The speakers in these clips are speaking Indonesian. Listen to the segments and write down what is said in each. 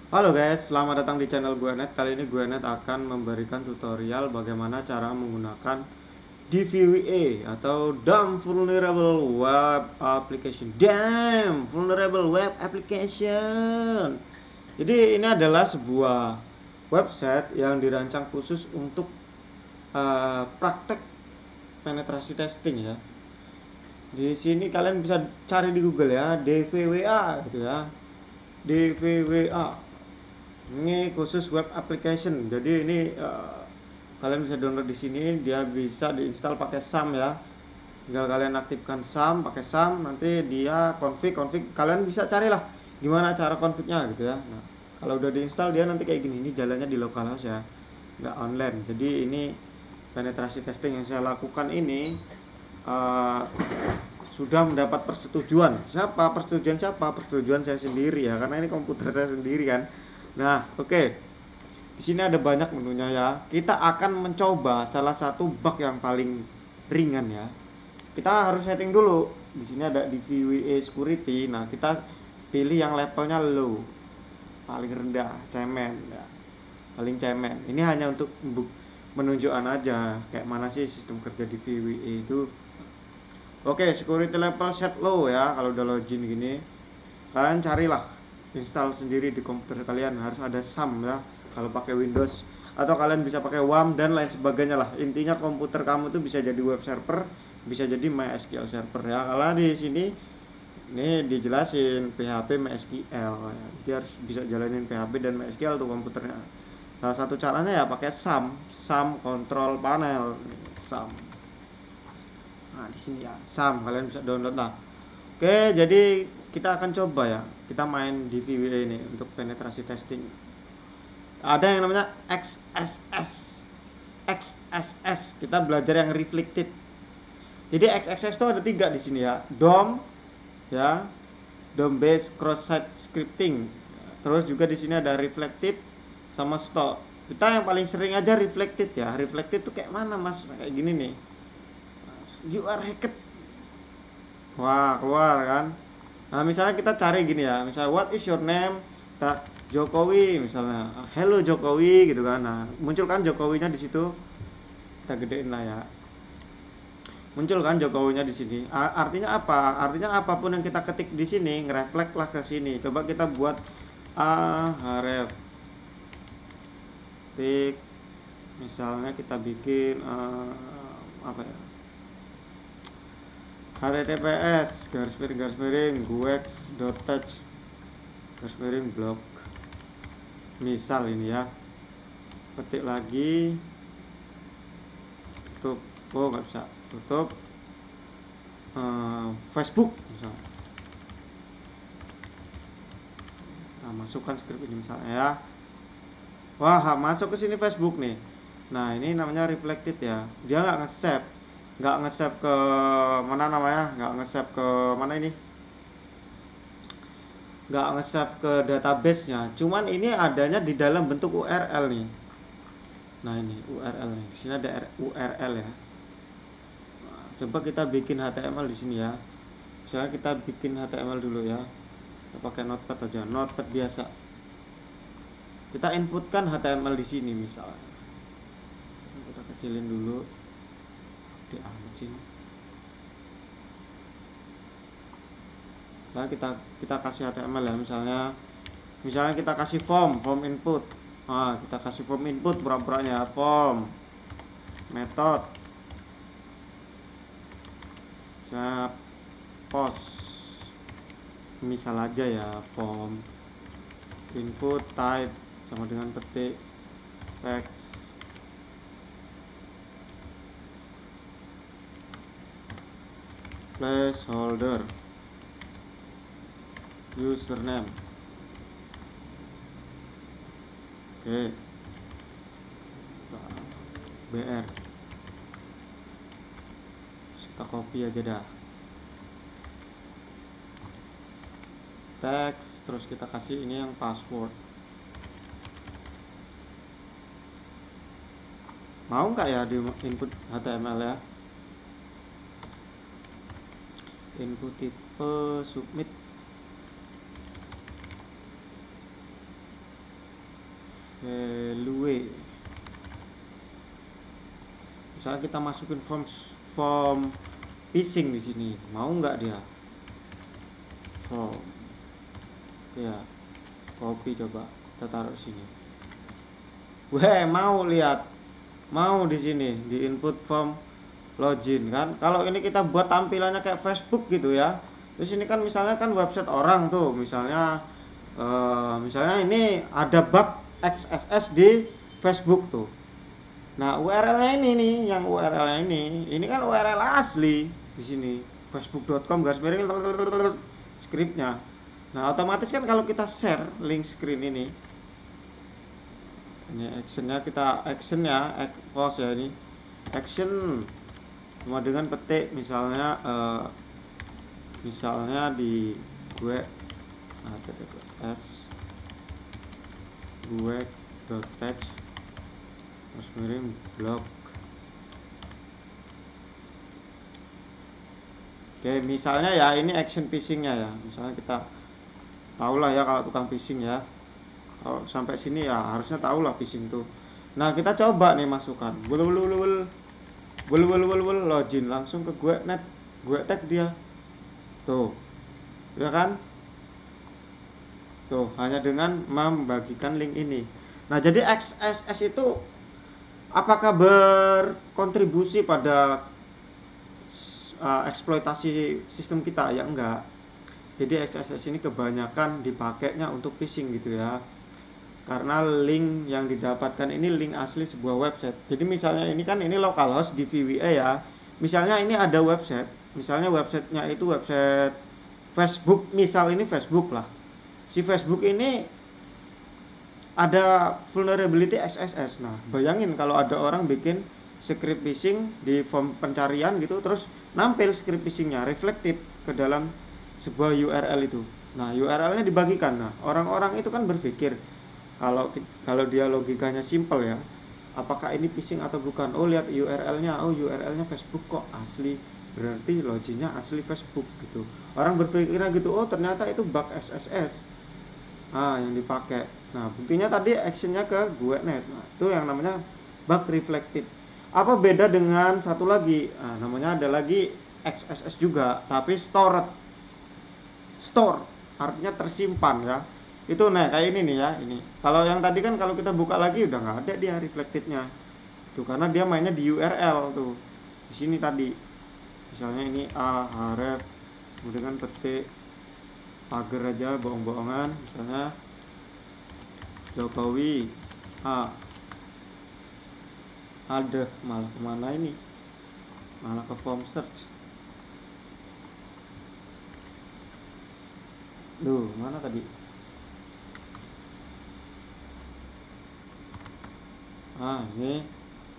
Halo guys, selamat datang di channel gue Net. Kali ini gue Net akan memberikan tutorial bagaimana cara menggunakan DVWA atau Dumb Vulnerable Web Application. Damn Vulnerable Web Application. Jadi ini adalah sebuah website yang dirancang khusus untuk praktek penetrasi testing ya. Di sini kalian bisa cari di Google ya, DVWA gitu ya. DVWA. Ini khusus web application. Jadi ini kalian bisa download di sini. Dia bisa diinstal pakai SAM ya. Tinggal kalian aktifkan SAM, pakai SAM, nanti dia config. Kalian bisa carilah gimana cara confignya gitu ya. Nah, kalau udah diinstal dia nanti kayak gini. Ini jalannya di localhost ya, nggak online. Jadi ini penetrasi testing yang saya lakukan ini uh, sudah mendapat persetujuan. Persetujuan siapa? Persetujuan saya sendiri ya, karena ini komputer saya sendiri kan. Nah, oke. Di sini ada banyak menunya ya. Kita akan mencoba salah satu bug yang paling ringan ya. Kita harus setting dulu. Di sini ada DVWA security. Nah, kita pilih yang levelnya low, paling rendah, cemen ya. Paling cemen. Ini hanya untuk menunjukkan aja kayak mana sih sistem kerja DVWA itu. Oke, security level set low ya. Kalau udah login gini, kalian carilah install sendiri di komputer kalian. Harus ada SAM ya kalau pakai Windows, atau kalian bisa pakai WAM dan lain sebagainya lah. Intinya komputer kamu tuh bisa jadi web server, bisa jadi MySQL server ya. Kalau di sini ini dijelasin PHP MySQL ya. Jadi harus bisa jalanin PHP dan MySQL tuh komputernya. Salah satu caranya ya pakai SAM control panel. SAM. Nah, di sini ya, SAM kalian bisa download lah. Oke, jadi kita akan coba ya. Kita main di VWA ini untuk penetrasi testing. Ada yang namanya XSS. XSS. Kita belajar yang reflected. Jadi XSS itu ada 3 di sini ya. DOM ya. DOM based cross site scripting. Terus juga di sini ada reflected sama stop. Kita yang paling sering aja reflected ya. Reflected tuh kayak mana, Mas? Kayak gini nih. You are hacked. Wah, keluar kan. Nah, misalnya kita cari gini ya, misalnya what is your name? Kita Jokowi misalnya. Hello Jokowi gitu kan. Nah, muncul kan Jokowinya di situ. Kita gedein lah ya. Muncul kan Jokowinya di sini. Artinya apa? Artinya apapun yang kita ketik di sini ngereflek lah ke sini. Coba kita buat href tik, misalnya kita bikin apa ya? https garis miring guex.tech garis miring blog, misal ini ya. Ketik lagi, tutup. Oh, nggak bisa tutup. Facebook misalnya, nah masukkan script ini misalnya ya. Wah, masuk ke sini Facebook nih. Nah, ini namanya reflected ya. Dia nggak nge-save ke mana namanya, nggak nge-save ke mana ini, nggak nge-save ke database-nya. Cuman ini adanya di dalam bentuk URL nih. Nah, ini URL nih. Di sini ada URL ya. Nah, coba kita bikin HTML di sini ya. Misalnya kita bikin HTML dulu ya. Kita pakai notepad aja, notepad biasa. Kita inputkan HTML di sini misalnya. Kita kecilin dulu. Di amat sini. Nah, kita kasih HTML ya, misalnya kita kasih form input. Nah, kita kasih form input pura-puranya form method saya post misal aja ya, form input type sama dengan petik text placeholder username. Oke, BR kita copy aja dah teks, terus kita kasih ini yang password. Mau nggak ya di input HTML ya, input tipe submit. value. Misalnya kita masukin form phishing di sini, mau nggak dia? Form, ya, copy, coba kita taruh sini. Weh, mau lihat, mau di sini di input form login kan. Kalau ini kita buat tampilannya kayak Facebook gitu ya. Terus ini kan misalnya kan website orang tuh, misalnya ini ada bug XSS di Facebook tuh. Nah, URL-nya ini nih, yang URL-nya ini kan URL asli di sini, facebook.com garis miring scriptnya. Nah, otomatis kan kalau kita share link screen ini actionnya, kita actionnya post ya, ini action cuma dengan petik misalnya di gue gue.text terus miring blog. Oke, misalnya ya ini action phishingnya ya, misalnya kita tahulah ya kalau tukang phishing ya, kalau sampai sini ya harusnya tahulah phishing tuh. Nah, kita coba nih masukkan login langsung ke gue tag dia tuh, ya kan, tuh hanya dengan membagikan link ini. Nah, jadi XSS itu apakah berkontribusi pada eksploitasi sistem kita? Ya enggak. Jadi XSS ini kebanyakan dipakainya untuk phishing gitu ya, karena link yang didapatkan ini link asli sebuah website. Jadi misalnya ini kan ini localhost di VWA ya, misalnya ini ada website, misalnya websitenya itu website Facebook, misal ini Facebook lah, si Facebook ini ada vulnerability XSS. Nah, bayangin kalau ada orang bikin script phishing di form pencarian gitu, terus nampil script phishingnya reflected ke dalam sebuah URL itu. Nah, URL-nya dibagikan. Nah, orang-orang itu kan berpikir kalau dia logikanya simple ya, apakah ini phishing atau bukan? Oh, lihat URL-nya, oh URL-nya Facebook kok asli, berarti loginnya asli Facebook gitu. Orang berpikirnya gitu. Oh, ternyata itu bug XSS yang dipakai. Nah, buktinya tadi actionnya ke gue net. Nah, itu yang namanya bug reflected. Apa beda dengan satu lagi? Nah, namanya ada lagi XSS juga, tapi store artinya tersimpan ya. Itu nah kayak ini nih ya, ini kalau yang tadi kan kalau kita buka lagi udah nggak ada dia reflectednya itu, karena dia mainnya di URL tuh di sini tadi. Misalnya ini harap kemudian kan petik pagar aja bohong-bohongan, misalnya Jokowi ada, malah kemana ini, malah ke form search. Duh, mana tadi?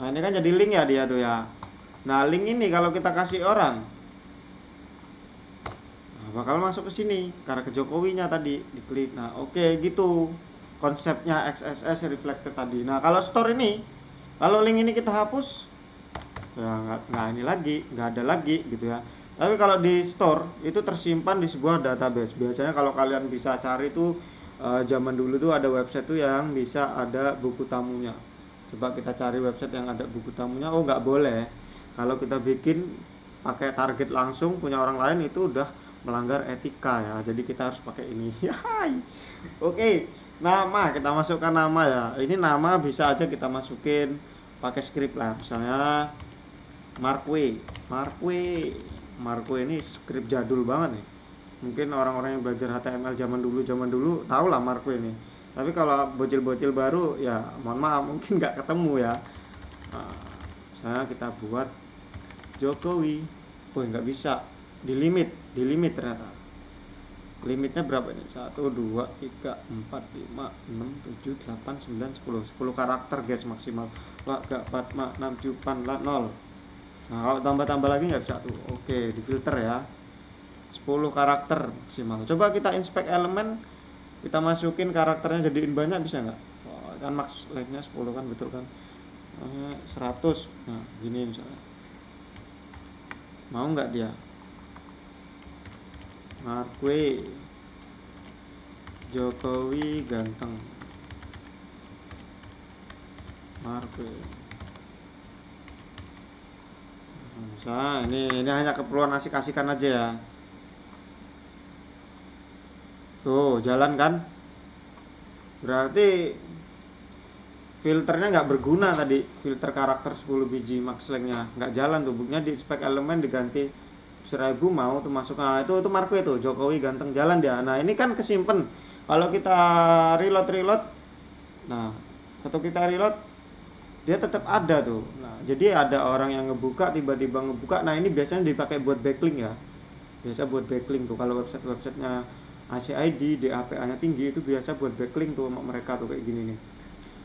Ini kan jadi link ya dia tuh ya. Nah, link ini kalau kita kasih orang, bakal masuk ke sini karena ke Jokowinya tadi diklik. Nah, oke, gitu konsepnya XSS reflected tadi. Nah, kalau store ini, kalau link ini kita hapus ya nggak ini lagi, nggak ada lagi gitu ya. Tapi kalau di store itu tersimpan di sebuah database. Biasanya kalau kalian bisa cari tuh zaman dulu tuh ada website tuh yang bisa ada buku tamunya. Coba kita cari website yang ada buku tamunya. Oh, nggak boleh. Kalau kita bikin pakai target langsung punya orang lain itu udah melanggar etika ya. Jadi kita harus pakai ini. Oke, nama kita masukkan nama ya. Ini nama bisa aja kita masukin pakai script lah. Misalnya Markwe ini script jadul banget nih. Mungkin orang-orang yang belajar HTML zaman dulu tahu lah Markwe ini. Tapi kalau bocil-bocil baru ya mohon maaf mungkin nggak ketemu ya. Nah, misalnya kita buat Jokowi. Nggak bisa, di limit ternyata. Limitnya berapa ini? 1, 2, 3, 4, 5, 6, 7, 8, 9, 10 karakter guys maksimal. Wah, gak 4, 6, 7, 0. Nah, kalau tambah-tambah lagi nggak bisa tuh. Oke, di filter ya, 10 karakter maksimal. Coba kita inspect elemen, kita masukin karakternya jadiin banyak, bisa nggak? Kan max lengthnya 10 kan, betul kan? 100. Nah, gini misalnya, mau nggak dia? Markwe Jokowi ganteng. Marquee. Bisa, ini hanya keperluan asik-asikan aja ya. Tuh, jalan kan? Berarti filternya nggak berguna tadi, filter karakter 10 biji max length-nya nggak jalan tuh, buknya di spek elemen diganti 1000 mau tuh masuk. Nah itu Marquee tuh, Jokowi ganteng jalan dia. Nah ini kan kesimpen, kalau kita reload, nah atau kita reload dia tetap ada tuh. Nah jadi ada orang yang ngebuka, tiba-tiba ngebuka, nah ini biasanya dipakai buat backlink ya, biasa buat backlink tuh kalau websitenya ACID DAPA nya tinggi, itu biasa buat backlink tuh sama mereka tuh kayak gini nih.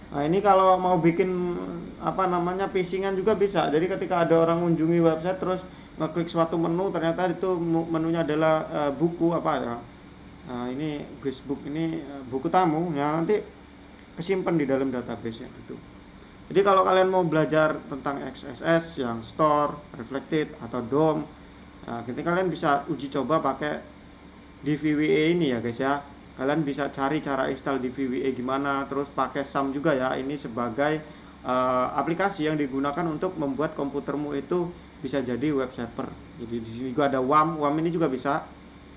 Nah ini kalau mau bikin apa namanya phasingan juga bisa. Jadi ketika ada orang mengunjungi website terus ngeklik suatu menu, ternyata itu menunya adalah buku apa ya? Nah, ini guestbook, ini buku tamu. Ya nanti kesimpan di dalam database ya gitu. Jadi kalau kalian mau belajar tentang XSS yang store, reflected atau DOM, nah, kalian bisa uji coba pakai DVWA ini ya guys ya. Kalian bisa cari cara install DVWA gimana, terus pakai SAM juga ya. Ini sebagai aplikasi yang digunakan untuk membuat komputermu itu bisa jadi web server. Jadi di sini juga ada WAM. WAM ini juga bisa,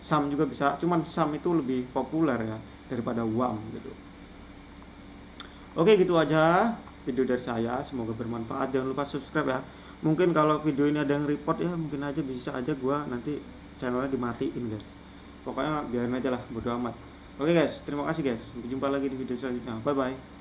SAM juga bisa. Cuman SAM itu lebih populer ya daripada WAM gitu. Oke, gitu aja video dari saya. Semoga bermanfaat. Jangan lupa subscribe ya. Mungkin kalau video ini ada yang report ya, mungkin aja bisa aja gua nanti channelnya dimatiin guys. Pokoknya biarin aja lah, bodo amat. Oke guys, terima kasih guys. Sampai jumpa lagi di video selanjutnya. Bye bye.